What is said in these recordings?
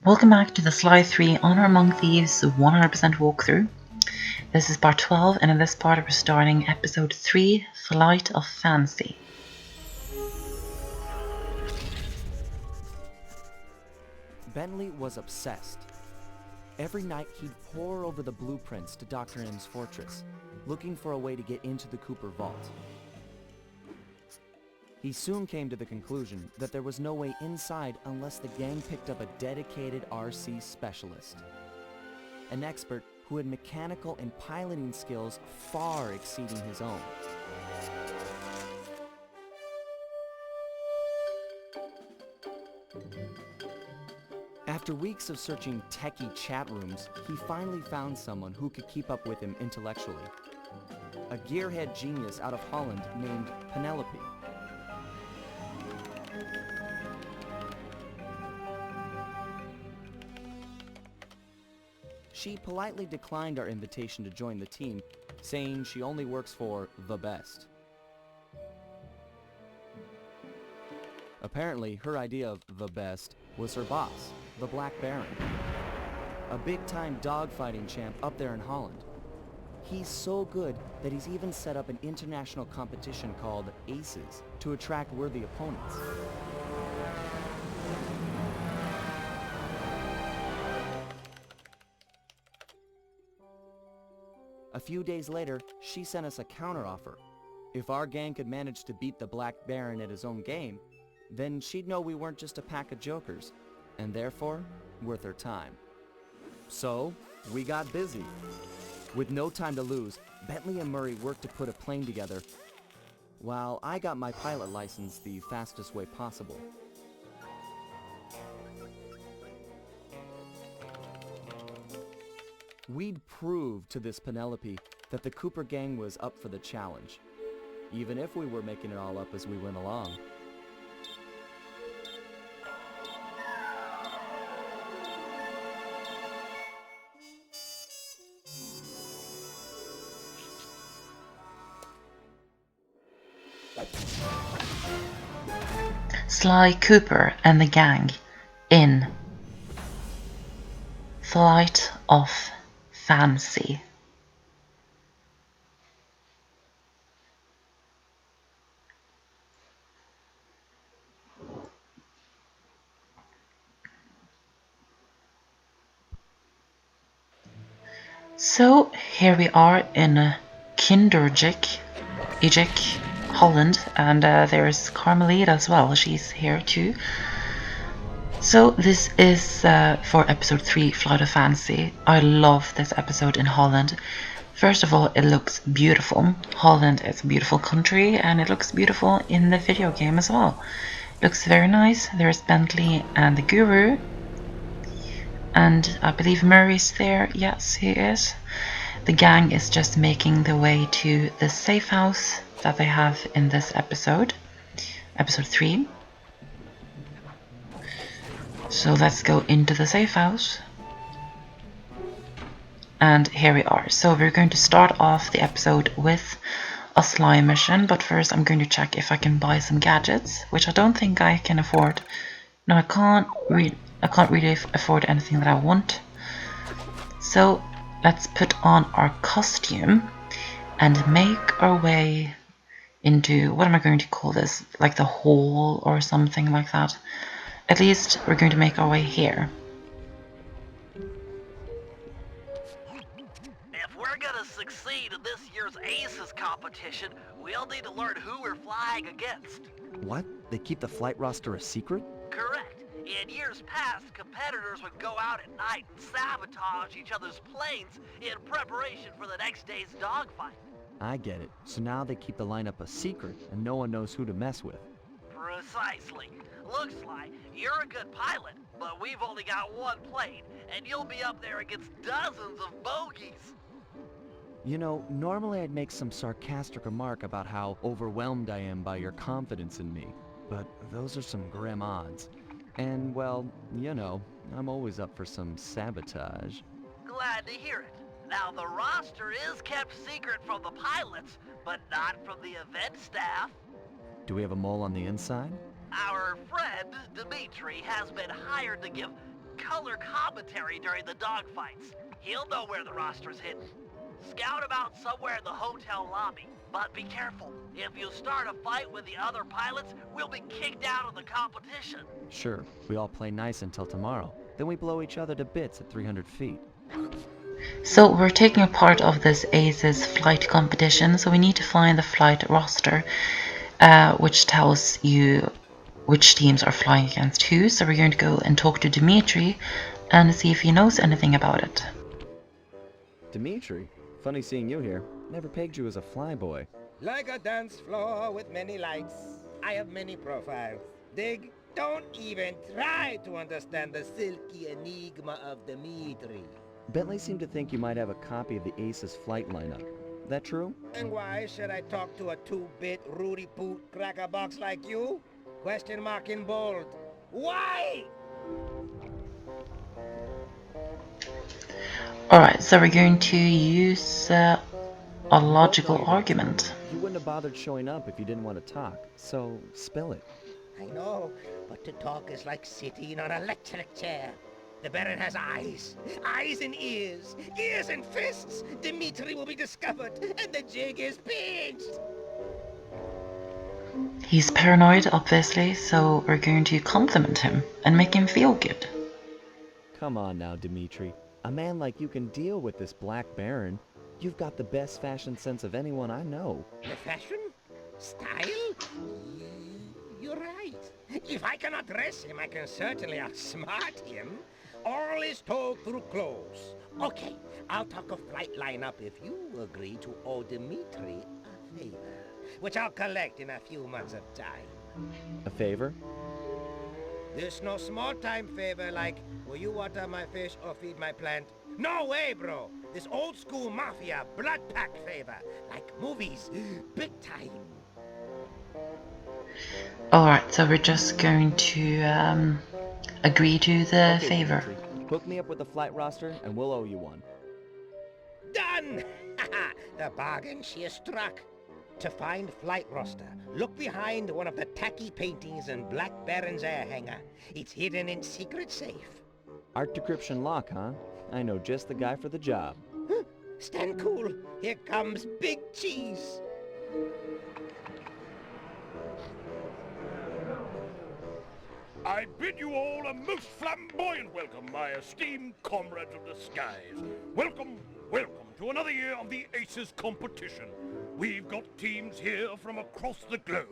Welcome back to the Sly 3 Honor Among Thieves 100% walkthrough. This is part 12, and in this part we're starting episode 3, Flight of Fancy. Bentley was obsessed. Every night he'd pore over the blueprints to Dr. M's fortress, looking for a way to get into the Cooper vault. He soon came to the conclusion that there was no way inside unless the gang picked up a dedicated RC specialist. An expert who had mechanical and piloting skills far exceeding his own. After weeks of searching techie chat rooms, he finally found someone who could keep up with him intellectually. A gearhead genius out of Holland named Penelope. She politely declined our invitation to join the team, saying she only works for the best. Apparently, her idea of the best was her boss, the Black Baron, a big-time dogfighting champ up there in Holland. He's so good that he's even set up an international competition called Aces to attract worthy opponents. A few days later, she sent us a counteroffer. If our gang could manage to beat the Black Baron at his own game, then she'd know we weren't just a pack of jokers, and therefore, worth her time. So, we got busy. With no time to lose, Bentley and Murray worked to put a plane together, while I got my pilot license the fastest way possible. We'd proved to this Penelope that the Cooper gang was up for the challenge, even if we were making it all up as we went along. Sly Cooper and the gang in Flight of Fancy. So here we are in Kinderjik, Holland, and there's Carmelita as well. She's here too. So this is for episode 3, Flight of Fancy. I love this episode in Holland. First of all, it looks beautiful. Holland is a beautiful country, and it looks beautiful in the video game as well. It looks very nice. There's Bentley and the Guru. And I believe Murray's there. Yes, he is. The gang is just making their way to the safe house that they have in this episode. Episode 3. So let's go into the safe house. And here we are. So we're going to start off the episode with a Sly mission, but first I'm going to check if I can buy some gadgets, which I don't think I can afford. No, I can't really afford anything that I want. So let's put on our costume and make our way into, what am I going to call this? Like the hall or something like that. At least we're going to make our way here. If we're gonna succeed in this year's Aces competition, we'll need to learn who we're flying against. What? They keep the flight roster a secret? Correct. In years past, competitors would go out at night and sabotage each other's planes in preparation for the next day's dogfight. I get it. So now they keep the lineup a secret, and no one knows who to mess with. Precisely. Looks like you're a good pilot, but we've only got one plane, and you'll be up there against dozens of bogeys. You know, normally I'd make some sarcastic remark about how overwhelmed I am by your confidence in me, but those are some grim odds. And, well, you know, I'm always up for some sabotage. Glad to hear it. Now, the roster is kept secret from the pilots, but not from the event staff. Do we have a mole on the inside? Our friend, Dimitri, has been hired to give color commentary during the dogfights. He'll know where the roster's hidden. Scout him out somewhere in the hotel lobby. But be careful. If you start a fight with the other pilots, we'll be kicked out of the competition. Sure, we all play nice until tomorrow. Then we blow each other to bits at 300 feet. So we're taking a part of this ACES flight competition, so we need to find the flight roster, which tells you which teams are flying against who. So we're going to go and talk to Dimitri and see if he knows anything about it. Dimitri, funny seeing you here. Never pegged you as a flyboy. Like a dance floor with many lights, I have many profiles. Dig? Don't even try to understand the silky enigma of Dimitri. Bentley seemed to think you might have a copy of the ACES flight lineup. That true? And why should I talk to a 2-bit Rudy Poot crackerbox like you? Question mark in bold. Why? Alright, so we're going to use a logical argument. You wouldn't have bothered showing up if you didn't want to talk, so spill it. I know, but to talk is like sitting on an electric chair. The Baron has eyes and ears and fists. Dimitri will be discovered, and the jig is pinched. He's paranoid, obviously, so we're going to compliment him and make him feel good. Come on now, Dimitri. A man like you can deal with this Black Baron. You've got the best fashion sense of anyone I know. The fashion? Style? You're right. If I cannot dress him, I can certainly outsmart him. All is told through clothes. Okay, I'll talk a flight lineup if you agree to owe Dimitri a favor, which I'll collect in a few months of time. A favor? This no small-time favor like, will you water my fish or feed my plant? No way, bro! This old-school mafia blood pact favor, like movies, big time. Alright, so we're just going to agree to the Okay, favor. Dimitri. Hook me up with the flight roster and we'll owe you one. Done! The bargain she has struck. To find flight roster, look behind one of the tacky paintings in Black Baron's air hangar. It's hidden in secret safe. Art decryption lock, huh? I know just the guy for the job. Stand cool. Here comes Big Cheese. I bid you all a most flamboyant welcome, my esteemed comrades of the skies. Welcome, welcome to another year of the ACES competition. We've got teams here from across the globe.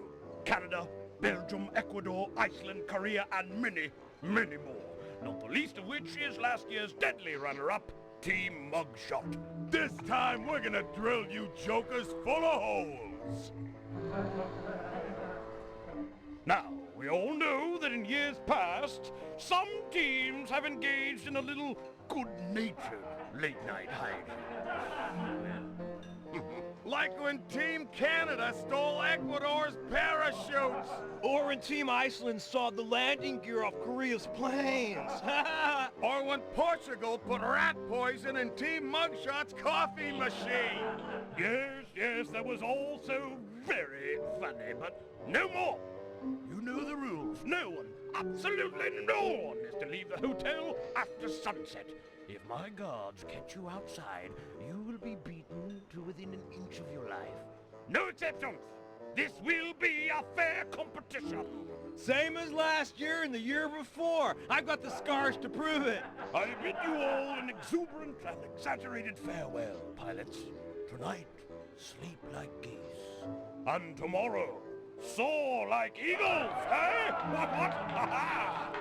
Canada, Belgium, Ecuador, Iceland, Korea, and many, many more. Not the least of which is last year's deadly runner-up, Team Mugshot. This time we're gonna drill you jokers full of holes. Now, we all know that in years past, some teams have engaged in a little good-natured late-night hiding. Like when Team Canada stole Ecuador's parachutes. Or when Team Iceland sawed the landing gear off Korea's planes. Or when Portugal put rat poison in Team Mugshot's coffee machine. Yes, that was all so very funny, but no more. You know the rules. No one, absolutely no one, is to leave the hotel after sunset. If my guards catch you outside, you will be beaten to within an inch of your life. No exceptions! This will be a fair competition! Same as last year and the year before. I've got the scars to prove it. I bid you all an exuberant and exaggerated farewell, pilots. Tonight, sleep like geese. And tomorrow, soar like eagles, eh? What? Ha-ha!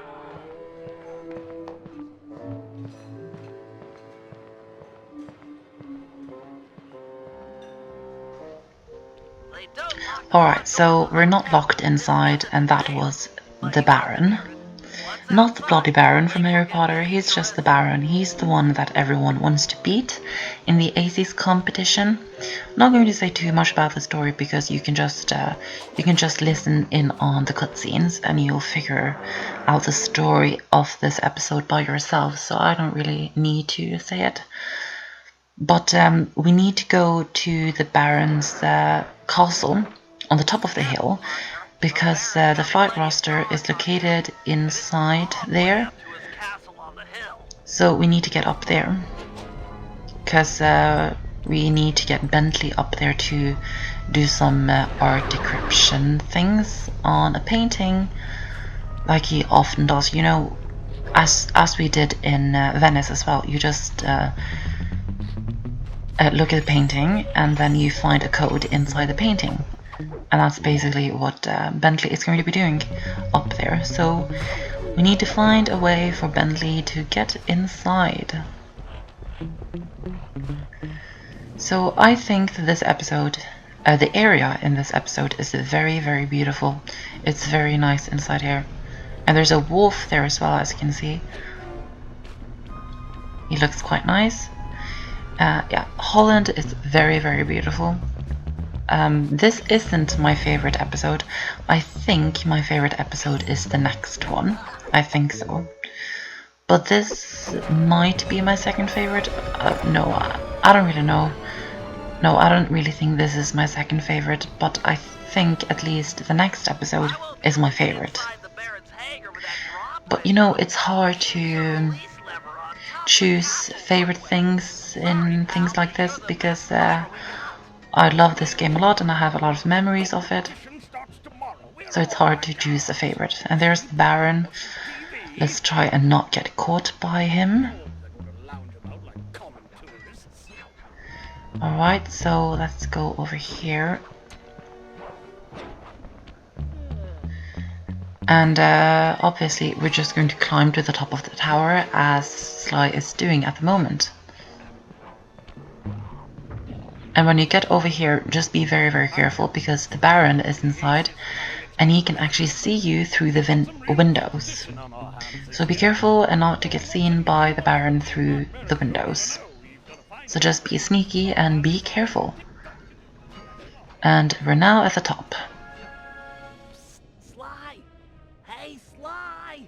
Alright, so we're not locked inside, and that was the Baron. Not the Bloody Baron from Harry Potter, he's just the Baron. He's the one that everyone wants to beat in the ACES competition. I'm not going to say too much about the story because you can just listen in on the cutscenes and you'll figure out the story of this episode by yourself, so I don't really need to say it. But we need to go to the Baron's castle on the top of the hill, because the flight roster is located inside there. So we need to get up there, because we need to get Bentley up there to do some art decryption things on a painting, like he often does, you know, as we did in Venice as well. You just look at the painting and then you find a code inside the painting, and that's basically what Bentley is going to be doing up there. So we need to find a way for Bentley to get inside. So I think that this episode, the area in this episode is very, very beautiful. It's very nice inside here. And there's a wolf there as well, as you can see. He looks quite nice. Yeah, Holland is very, very beautiful. This isn't my favorite episode. I think my favorite episode is the next one. I think so. But this might be my second favorite. No, I don't really know. No, I don't really think this is my second favorite, but I think at least the next episode is my favorite. But you know, it's hard to choose favorite things in things like this, because I love this game a lot and I have a lot of memories of it. So it's hard to choose a favorite. And there's the Baron. Let's try and not get caught by him. Alright, so let's go over here. And obviously we're just going to climb to the top of the tower, as Sly is doing at the moment. And when you get over here, just be very, very careful, because the Baron is inside and he can actually see you through the windows. So be careful and not to get seen by the Baron through the windows. So just be sneaky and be careful. And we're now at the top. Sly! Hey, Sly!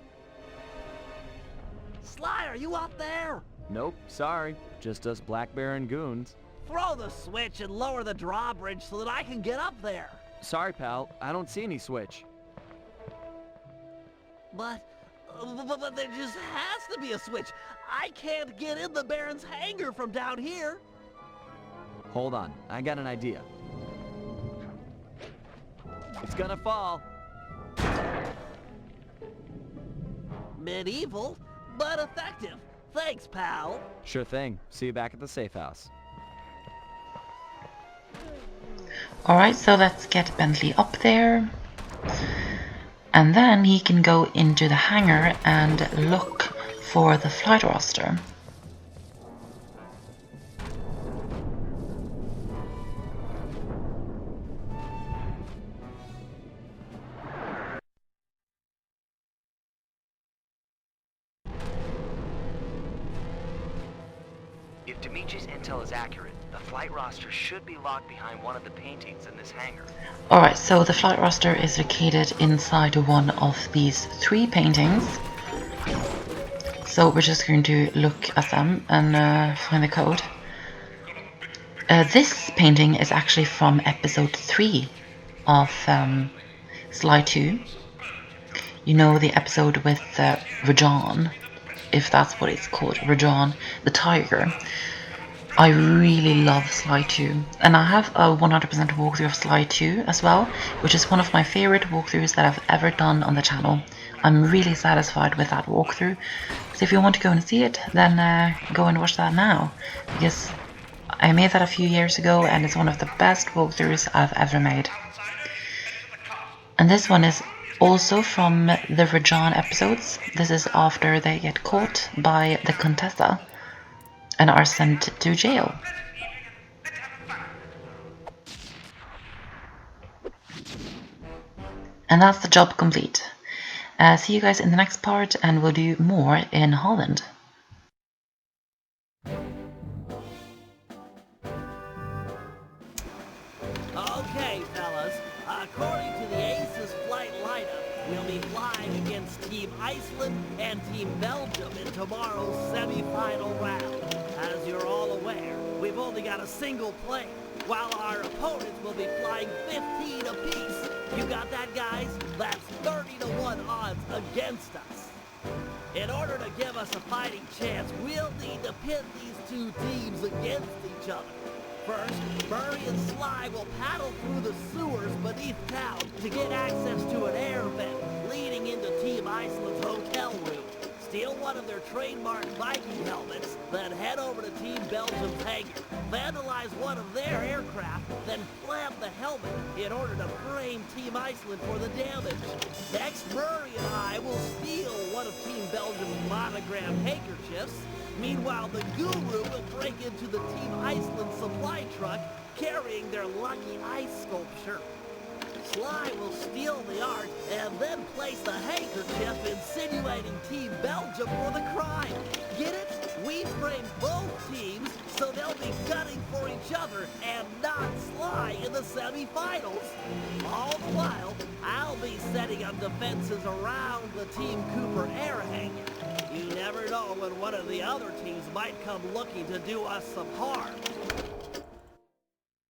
Sly, are you up there? Nope, sorry. Just us Black Baron goons. Throw the switch and lower the drawbridge so that I can get up there. Sorry, pal. I don't see any switch. But there just has to be a switch. I can't get in the Baron's hangar from down here. Hold on. I got an idea. It's gonna fall. Medieval, but effective. Thanks, pal. Sure thing. See you back at the safe house. Alright, so let's get Bentley up there. And then he can go into the hangar and look for the flight roster. If Dimitri's intel is accurate, the flight roster should be locked behind one of the paintings in this hangar. Alright, so the flight roster is located inside one of these 3 paintings. So we're just going to look at them and find the code. This painting is actually from episode 3 of Sly 2. You know, the episode with Rajan, if that's what it's called, Rajan the tiger. I really love Sly 2, and I have a 100% walkthrough of Sly 2 as well, which is one of my favorite walkthroughs that I've ever done on the channel. I'm really satisfied with that walkthrough, so if you want to go and see it, then go and watch that now, because I made that a few years ago and it's one of the best walkthroughs I've ever made. And this one is also from the Rajan episodes. This is after they get caught by the Contessa and are sent to jail. And that's the job complete. See you guys in the next part, and we'll do more in Holland. Okay, fellas. According to the Aces flight lineup, we'll be flying against Team Iceland and Team Belgium in tomorrow's semi-final round. As you're all aware, we've only got a single plane, while our opponents will be flying 15 apiece. You got that, guys? That's 30 to 1 odds against us. In order to give us a fighting chance, we'll need to pit these two teams against each other. First, Murray and Sly will paddle through the sewers beneath town to get access to an air vent leading into Team Iceland's hotel room. Steal one of their trademark Viking helmets, then head over to Team Belgium's hangar. Vandalize one of their aircraft, then plant the helmet in order to frame Team Iceland for the damage. Next, Murray and I will steal one of Team Belgium's monogrammed handkerchiefs. Meanwhile, the Guru will break into the Team Iceland supply truck carrying their lucky ice sculpture. Sly will steal the art and then place the handkerchief insinuating Team Belgium for the crime. Get it? We frame both teams so they'll be gunning for each other and not Sly in the semifinals. All the while, I'll be setting up defenses around the Team Cooper air hangar. You never know when one of the other teams might come looking to do us some harm.